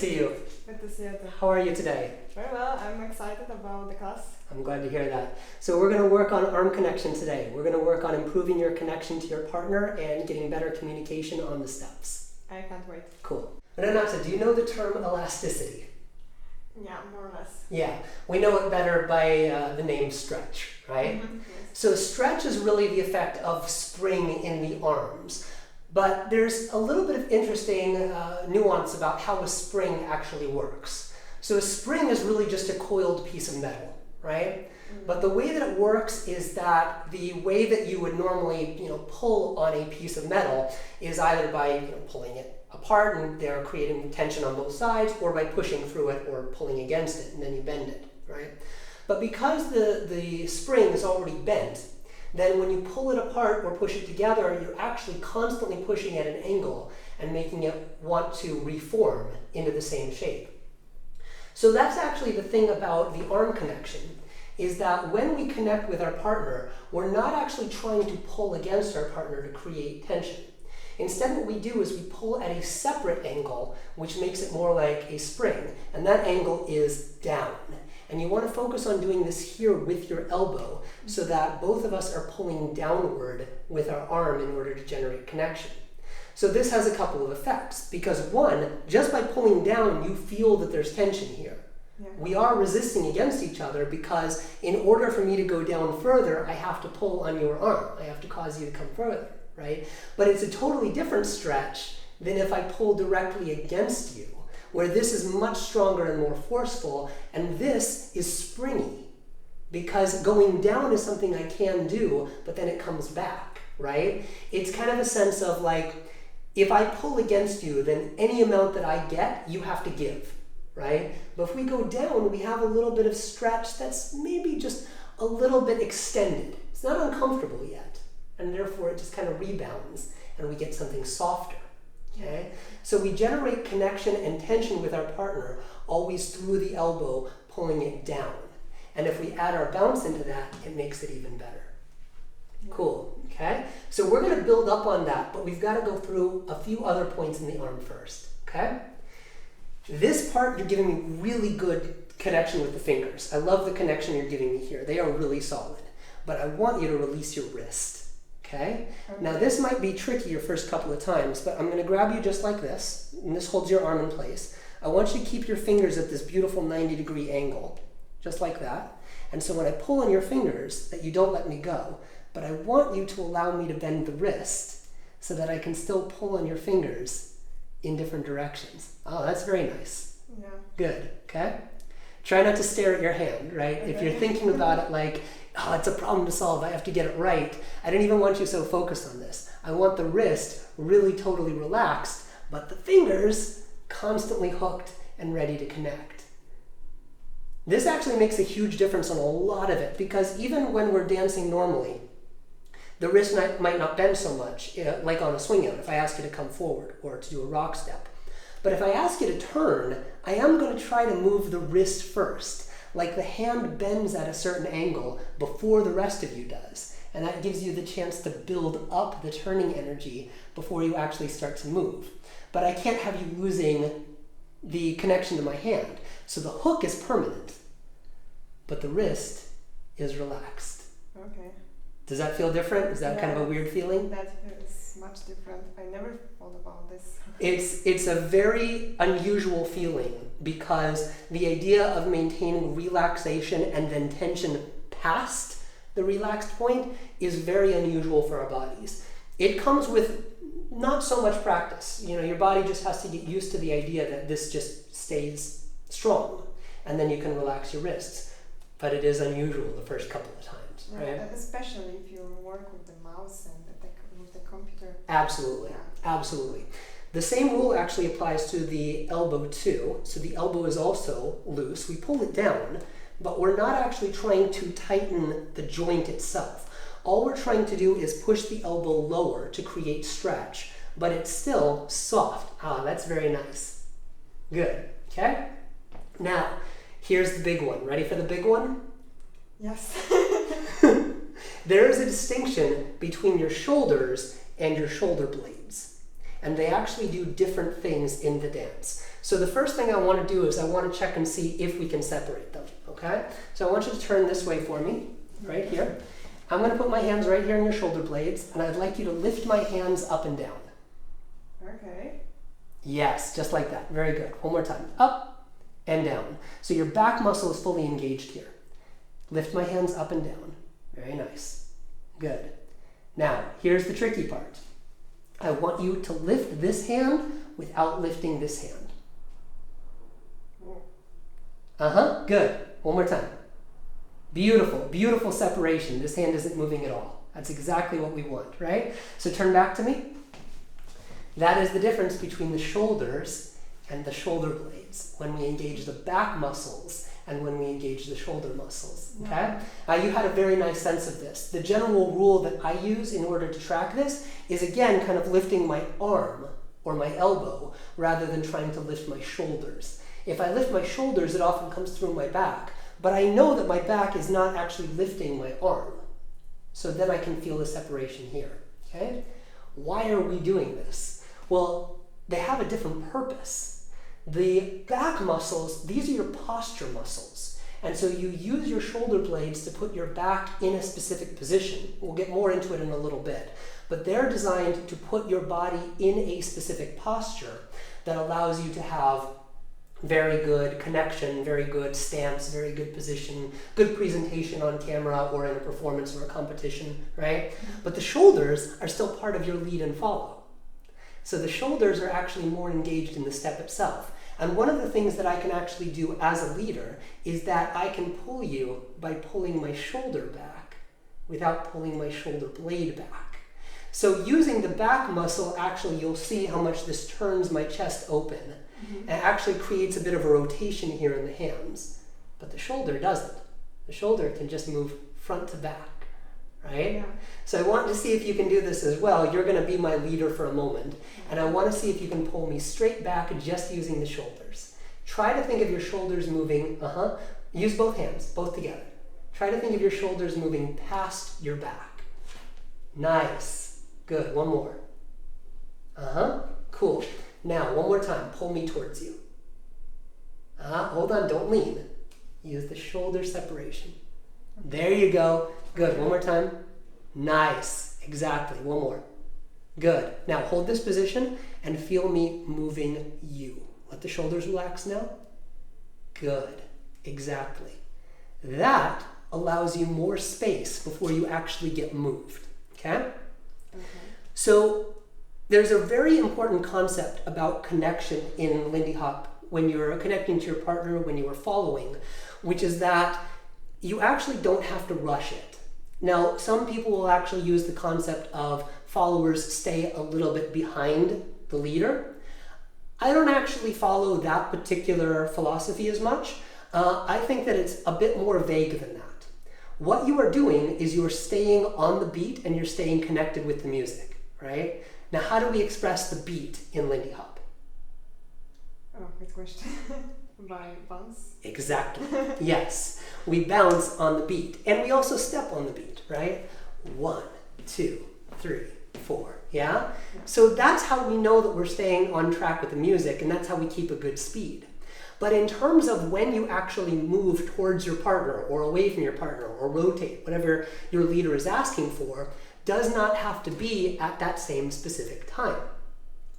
see you. Good to see you too. How are you today? Very well. I'm excited about the class. I'm glad to hear that. So we're going to work on arm connection today. We're going to work on improving your connection to your partner and getting better communication on the steps. I can't wait. Cool. Renata, do you know the term elasticity? Yeah, more or less. Yeah, we know it better by the name stretch, right? Mm-hmm. Yes. So stretch is really the effect of spring in the arms. But there's a little bit of interesting nuance about how a spring actually works. So a spring is really just a coiled piece of metal, right? Mm-hmm. But the way that it works is that the way that you would normally, pull on a piece of metal is either by pulling it apart and they're creating tension on both sides, or by pushing through it or pulling against it, and then you bend it, right? But because the spring is already bent, then when you pull it apart or push it together, you're actually constantly pushing at an angle and making it want to reform into the same shape. So that's actually the thing about the arm connection, is that when we connect with our partner, we're not actually trying to pull against our partner to create tension. Instead, what we do is we pull at a separate angle, which makes it more like a spring, and that angle is down. And you want to focus on doing this here with your elbow so that both of us are pulling downward with our arm in order to generate connection. So this has a couple of effects, because one, just by pulling down, you feel that there's tension here. Yeah. We are resisting against each other because in order for me to go down further, I have to pull on your arm. I have to cause you to come further, right? But it's a totally different stretch than if I pull directly against you, where this is much stronger and more forceful, and this is springy, because going down is something I can do, but then it comes back, right? It's kind of a sense of like, if I pull against you, then any amount that I get, you have to give, right? But if we go down, we have a little bit of stretch that's maybe just a little bit extended. It's not uncomfortable yet, and therefore it just kind of rebounds, and we get something softer. Okay? So we generate connection and tension with our partner always through the elbow, pulling it down. And if we add our bounce into that, it makes it even better. Cool, okay? So we're going to build up on that, but we've got to go through a few other points in the arm first, okay? This part, you're giving me really good connection with the fingers. I love the connection you're giving me here. They are really solid. But I want you to release your wrist. Okay? Now this might be tricky your first couple of times, but I'm going to grab you just like this, and this holds your arm in place. I want you to keep your fingers at this beautiful 90-degree angle, just like that. And so when I pull on your fingers, that you don't let me go, but I want you to allow me to bend the wrist so that I can still pull on your fingers in different directions. Oh, that's very nice. Yeah. Good, okay? Try not to stare at your hand, right? Okay. If you're thinking about it like, oh, it's a problem to solve, I have to get it right, I don't even want you so focused on this. I want the wrist really totally relaxed, but the fingers constantly hooked and ready to connect. This actually makes a huge difference on a lot of it, because even when we're dancing normally, the wrist might not bend so much, like on a swing out, if I ask you to come forward or to do a rock step. But if I ask you to turn, I am going to try to move the wrist first. Like the hand bends at a certain angle before the rest of you does. And that gives you the chance to build up the turning energy before you actually start to move. But I can't have you losing the connection to my hand. So the hook is permanent, but the wrist is relaxed. Okay. Does that feel different? Is that kind of a weird feeling? That is much different. I never thought about this. It's a very unusual feeling, because the idea of maintaining relaxation and then tension past the relaxed point is very unusual for our bodies. It comes with not so much practice. Your body just has to get used to the idea that this just stays strong, and then you can relax your wrists. But it is unusual the first couple of times, right? Especially if you work with the mouse and with the computer. Absolutely, absolutely. The same rule actually applies to the elbow too. So the elbow is also loose. We pull it down, but we're not actually trying to tighten the joint itself. All we're trying to do is push the elbow lower to create stretch, but it's still soft. Ah, that's very nice. Good, okay? Now, here's the big one. Ready for the big one? Yes. There is a distinction between your shoulders and your shoulder blades. and they actually do different things in the dance. So the first thing I want to do is I want to check and see if we can separate them, okay? So I want you to turn this way for me, right here. I'm going to put my hands right here on your shoulder blades, and I'd like you to lift my hands up and down. Okay. Yes, just like that. Very good. One more time. Up and down. So your back muscle is fully engaged here. Lift my hands up and down. Very nice. Good. Now, here's the tricky part. I want you to lift this hand without lifting this hand. Good. One more time. Beautiful, beautiful separation. This hand isn't moving at all. That's exactly what we want, right? So turn back to me. That is the difference between the shoulders and the shoulder blades when we engage the back muscles and when we engage the shoulder muscles, okay? You had a very nice sense of this. The general rule that I use in order to track this is, again, kind of lifting my arm or my elbow rather than trying to lift my shoulders. If I lift my shoulders, it often comes through my back, but I know that my back is not actually lifting my arm. So then I can feel the separation here, okay? Why are we doing this? Well, they have a different purpose. The back muscles, these are your posture muscles. And so you use your shoulder blades to put your back in a specific position. We'll get more into it in a little bit. But they're designed to put your body in a specific posture that allows you to have very good connection, very good stance, very good position, good presentation on camera or in a performance or a competition, right? But the shoulders are still part of your lead and follow. So the shoulders are actually more engaged in the step itself. And one of the things that I can actually do as a leader is that I can pull you by pulling my shoulder back without pulling my shoulder blade back. So using the back muscle, actually you'll see how much this turns my chest open. And actually creates a bit of a rotation here in the hands. But the shoulder doesn't. The shoulder can just move front to back, right? Yeah. So I want to see if you can do this as well. You're going to be my leader for a moment. And I want to see if you can pull me straight back just using the shoulders. Try to think of your shoulders moving, use both hands, both together. Try to think of your shoulders moving past your back. Nice. Good. One more. Cool. Now, one more time, pull me towards you. Hold on, don't lean. Use the shoulder separation. There you go. Good, one more time. Nice, exactly, one more. Good. Now, hold this position and feel me moving you. Let the shoulders relax now. Good, exactly. That allows you more space before you actually get moved, okay? So, there's a very important concept about connection in Lindy Hop when you're connecting to your partner, when you are following, which is that you actually don't have to rush it. Now, some people will actually use the concept of followers stay a little bit behind the leader. I don't actually follow that particular philosophy as much. I think that it's a bit more vague than that. What you are doing is you are staying on the beat and you're staying connected with the music, right? Now, how do we express the beat in Lindy Hop? Oh, good question. By bounce? Exactly. Yes. We bounce on the beat. And we also step on the beat, right? 1, 2, 3, 4. Yeah? So that's how we know that we're staying on track with the music, and that's how we keep a good speed. But in terms of when you actually move towards your partner or away from your partner or rotate, whatever your leader is asking for, does not have to be at that same specific time.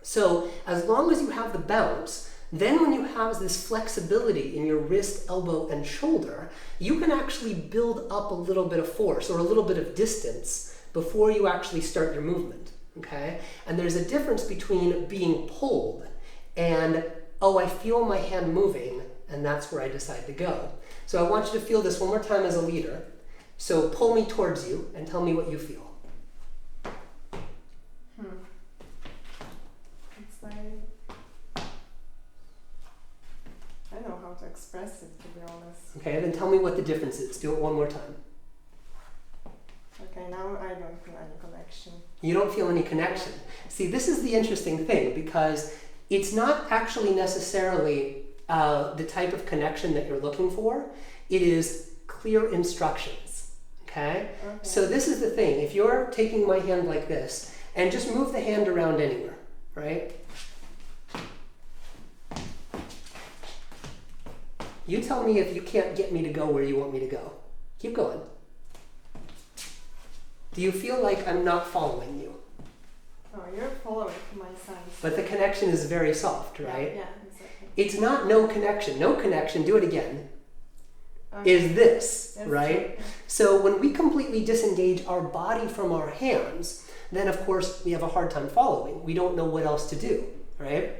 So as long as you have the bounce, then when you have this flexibility in your wrist, elbow, and shoulder, you can actually build up a little bit of force or a little bit of distance before you actually start your movement, okay? And there's a difference between being pulled and, oh, I feel my hand moving, and that's where I decide to go. So I want you to feel this one more time as a leader. So pull me towards you and tell me what you feel. It's like, I don't know how to express it, to be honest. Okay, then tell me what the difference is. Do it one more time. Okay, now I don't feel any connection. You don't feel any connection. See, this is the interesting thing, because it's not actually necessarily the type of connection that you're looking for. It is clear instructions, okay? So this is the thing. If you're taking my hand like this, and just move the hand around anywhere, right? You tell me if you can't get me to go where you want me to go. Keep going. Do you feel like I'm not following you? Oh, you're following my signs. But the connection is very soft, right? Yeah, exactly. It's not no connection. No connection, do it again, Okay. is this, That's right? true. So when we completely disengage our body from our hands, then of course we have a hard time following. We don't know what else to do, right?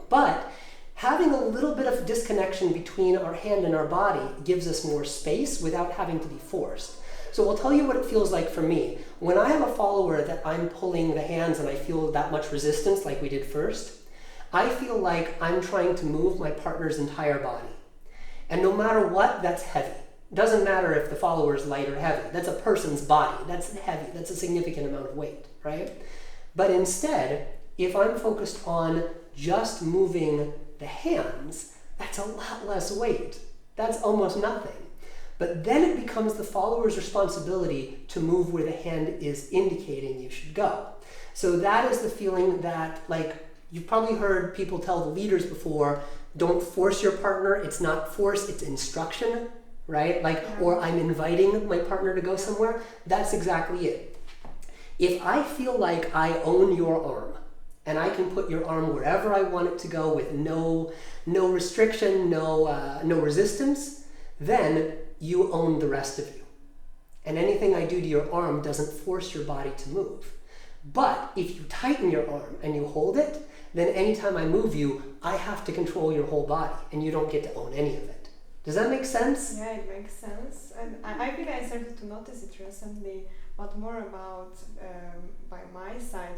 But having a little bit of disconnection between our hand and our body gives us more space without having to be forced. So I'll tell you what it feels like for me. When I have a follower that I'm pulling the hands and I feel that much resistance like we did first, I feel like I'm trying to move my partner's entire body. And no matter what, that's heavy. Doesn't matter if the follower is light or heavy. That's a person's body. That's heavy. That's a significant amount of weight, right? But instead, if I'm focused on just moving the hands, that's a lot less weight. That's almost nothing. But then it becomes the follower's responsibility to move where the hand is indicating you should go. So that is the feeling that, like, you've probably heard people tell the leaders before, don't force your partner. It's not force, it's instruction, right? Like, or I'm inviting my partner to go somewhere. That's exactly it. If I feel like I own your arm, and I can put your arm wherever I want it to go with no restriction, no resistance, then you own the rest of you. And anything I do to your arm doesn't force your body to move. But if you tighten your arm and you hold it, then anytime I move you, I have to control your whole body, and you don't get to own any of it. Does that make sense? Yeah, it makes sense. And I think I started to notice it recently, but more about by my side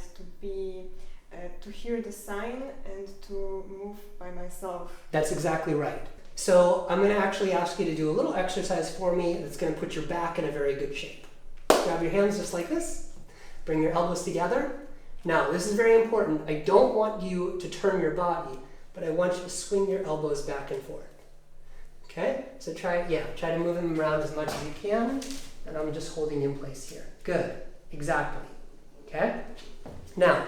to hear the sign and to move by myself. That's exactly right. So I'm going to actually ask you to do a little exercise for me that's going to put your back in a very good shape. Grab your hands just like this. Bring your elbows together. Now, this is very important. I don't want you to turn your body, but I want you to swing your elbows back and forth. Okay? So try to move them around as much as you can, and I'm just holding you in place here. Good. Exactly. Okay? Now,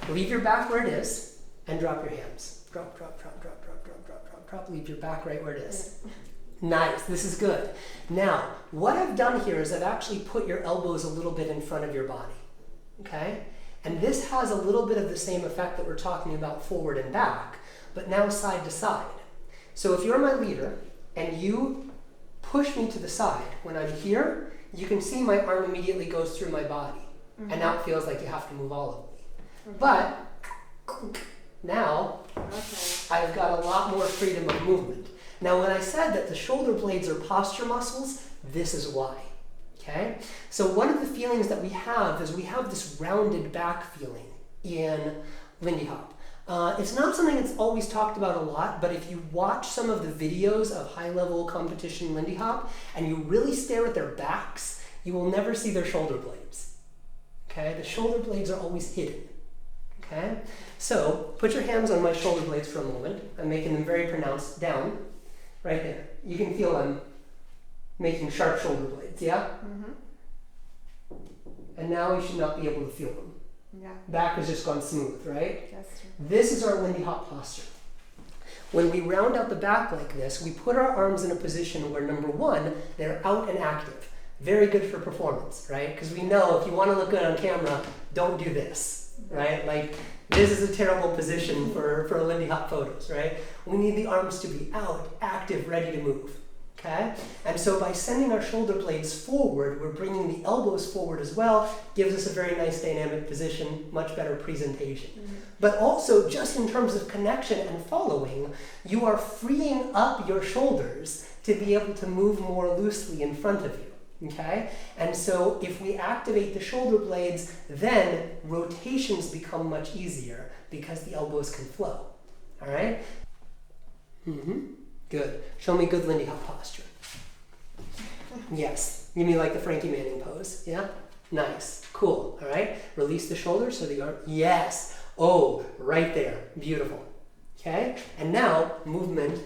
leave your back where it is and drop your hands. Drop, drop, drop, drop, drop, drop, drop, drop, drop. Leave your back right where it is. Nice. This is good. Now, what I've done here is I've actually put your elbows a little bit in front of your body. Okay? And this has a little bit of the same effect that we're talking about forward and back, but now side to side. So if you're my leader and you push me to the side, when I'm here, you can see my arm immediately goes through my body. Mm-hmm. And now it feels like you have to move all of me. Mm-hmm. But now I've got a lot more freedom of movement. Now when I said that the shoulder blades are posture muscles, this is why. Okay? So one of the feelings that we have is we have this rounded back feeling in Lindy Hop. It's not something that's always talked about a lot, but if you watch some of the videos of high-level competition Lindy Hop and you really stare at their backs, you will never see their shoulder blades. Okay? The shoulder blades are always hidden. Okay? So put your hands on my shoulder blades for a moment. I'm making them very pronounced down. Right there. You can feel I'm making sharp shoulder blades, yeah? Mm-hmm. And now you should not be able to feel them. Yeah. Back has just gone smooth, right? That's true. This is our Lindy Hop posture. When we round out the back like this, we put our arms in a position where, number one, they're out and active. Very good for performance, right? Because we know if you want to look good on camera, don't do this, right? Like, this is a terrible position for Lindy Hop photos, right? We need the arms to be out, active, ready to move, okay? And so by sending our shoulder blades forward, we're bringing the elbows forward as well, gives us a very nice dynamic position, much better presentation. Mm-hmm. But also, just in terms of connection and following, you are freeing up your shoulders to be able to move more loosely in front of you. Okay? And so if we activate the shoulder blades, then rotations become much easier because the elbows can flow. All right? Mm-hmm. Good. Show me good Lindy Hop posture. Yes. Give me like the Frankie Manning pose. Yeah? Nice. Cool. All right? Release the shoulders so the arm. Yes. Oh, right there. Beautiful. Okay? And now movement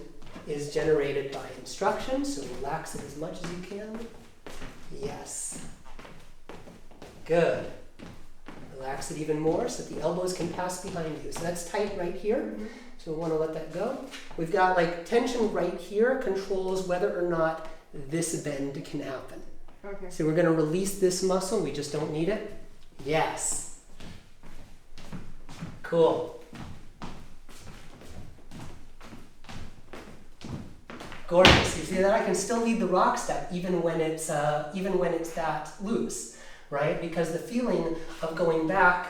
is generated by instruction, so relax it as much as you can. Yes. Good. Relax it even more so that the elbows can pass behind you. So that's tight right here. So we want to let that go. We've got like tension right here controls whether or not this bend can happen. Okay. So we're going to release this muscle. We just don't need it. Yes. Cool. Gorgeous. You see that I can still lead the rock step even when it's that loose, right? Because the feeling of going back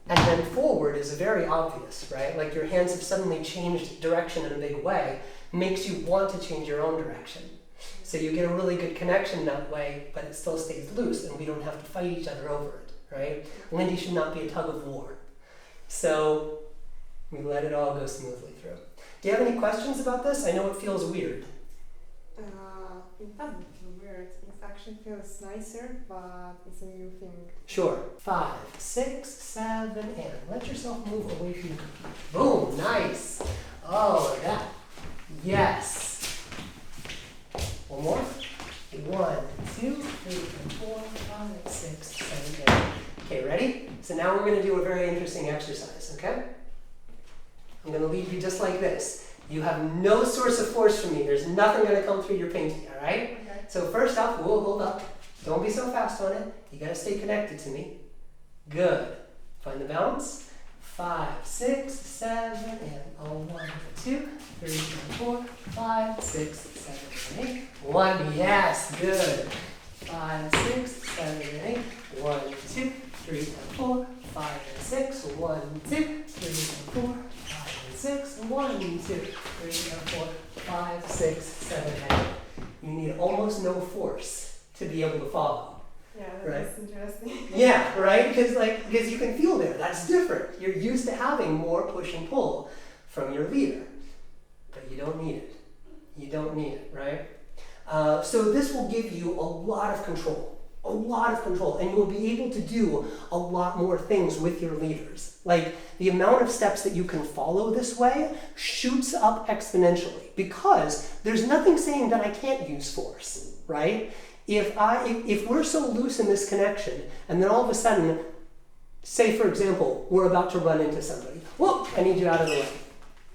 and then forward is very obvious, right? Like your hands have suddenly changed direction in a big way, makes you want to change your own direction. So you get a really good connection that way, but it still stays loose and we don't have to fight each other over it, right? Lindy should not be a tug of war. So we let it all go smoothly through. Do you have any questions about this? I know it feels weird. It doesn't feel weird. It actually feels nicer, but it's a new thing. Sure. 5, 6, 7, and let yourself move away from the computer. Boom, nice. Oh, like that. Yes. One more. 1, 2, 3, 4, 5, 6, 7, 8. Okay, ready? So now we're going to do a very interesting exercise, okay? I'm going to leave you just like this. You have no source of force from me. There's nothing going to come through your painting, all right? Okay. So first off, we'll hold up. Don't be so fast on it. You got to stay connected to me. Good. Find the balance. 5, 6, 7, and 1, 2, 3, 4, 5, 6, 7, 8. 1, yes, good. 5, 6, 7, 8. 1, 2, 3, 4, 5, 6. 1, 2, 3, 4, 5, 6. 1, 2, 3, 4, 5, 6, 7, 8. You need almost no force to be able to follow. Yeah, Right. that's interesting. Yeah, right? Because you can feel there. That's different. You're used to having more push and pull from your leader, but you don't need it. You don't need it, right? So this will give you a lot of control. A lot of control, and you will be able to do a lot more things with your leaders. Like the amount of steps that you can follow this way shoots up exponentially because there's nothing saying that I can't use force, right? If we're so loose in this connection, and then all of a sudden, say for example, we're about to run into somebody. Whoa, I need you out of the way,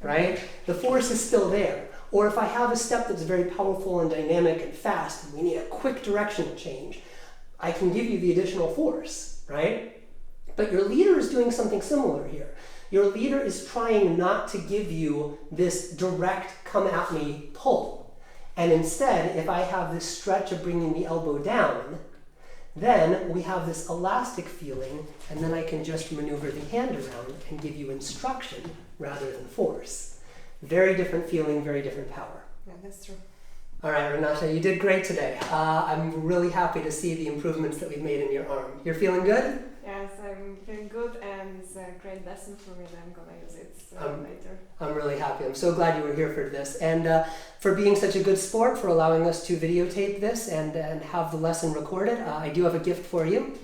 right? The force is still there. Or if I have a step that's very powerful and dynamic and fast, and we need a quick directional change, I can give you the additional force, right? But your leader is doing something similar here. Your leader is trying not to give you this direct come at me pull. And instead, if I have this stretch of bringing the elbow down, then we have this elastic feeling, and then I can just maneuver the hand around and give you instruction rather than force. Very different feeling, very different power. Yeah, that's true. All right, Renata, you did great today. I'm really happy to see the improvements that we've made in your arm. You're feeling good? Yes, I'm feeling good, and it's a great lesson for me, and I'm gonna use it later. I'm really happy. I'm so glad you were here for this, and for being such a good sport, for allowing us to videotape this and have the lesson recorded. I do have a gift for you.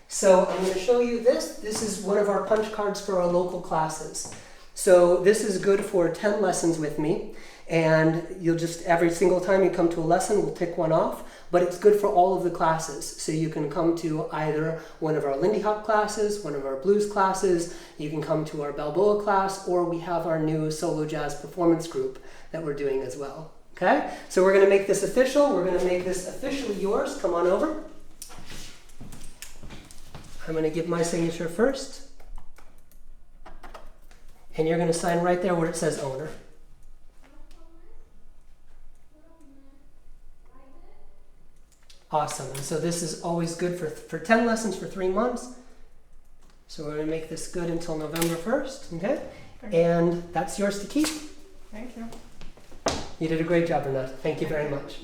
So I'm going to show you this. This is one of our punch cards for our local classes. So this is good for 10 lessons with me. And you'll just, every single time you come to a lesson, we'll tick one off, but it's good for all of the classes. So you can come to either one of our Lindy Hop classes, one of our blues classes, you can come to our Balboa class, or we have our new solo jazz performance group that we're doing as well. Okay? So we're going to make this official. We're going to make this officially yours. Come on over. I'm going to give my signature first. And you're going to sign right there where it says owner. Awesome. And so this is always good for 10 lessons for 3 months. So we're going to make this good until November 1st. Okay? And that's yours to keep. Thank you. You did a great job, Renata. Thank you very much.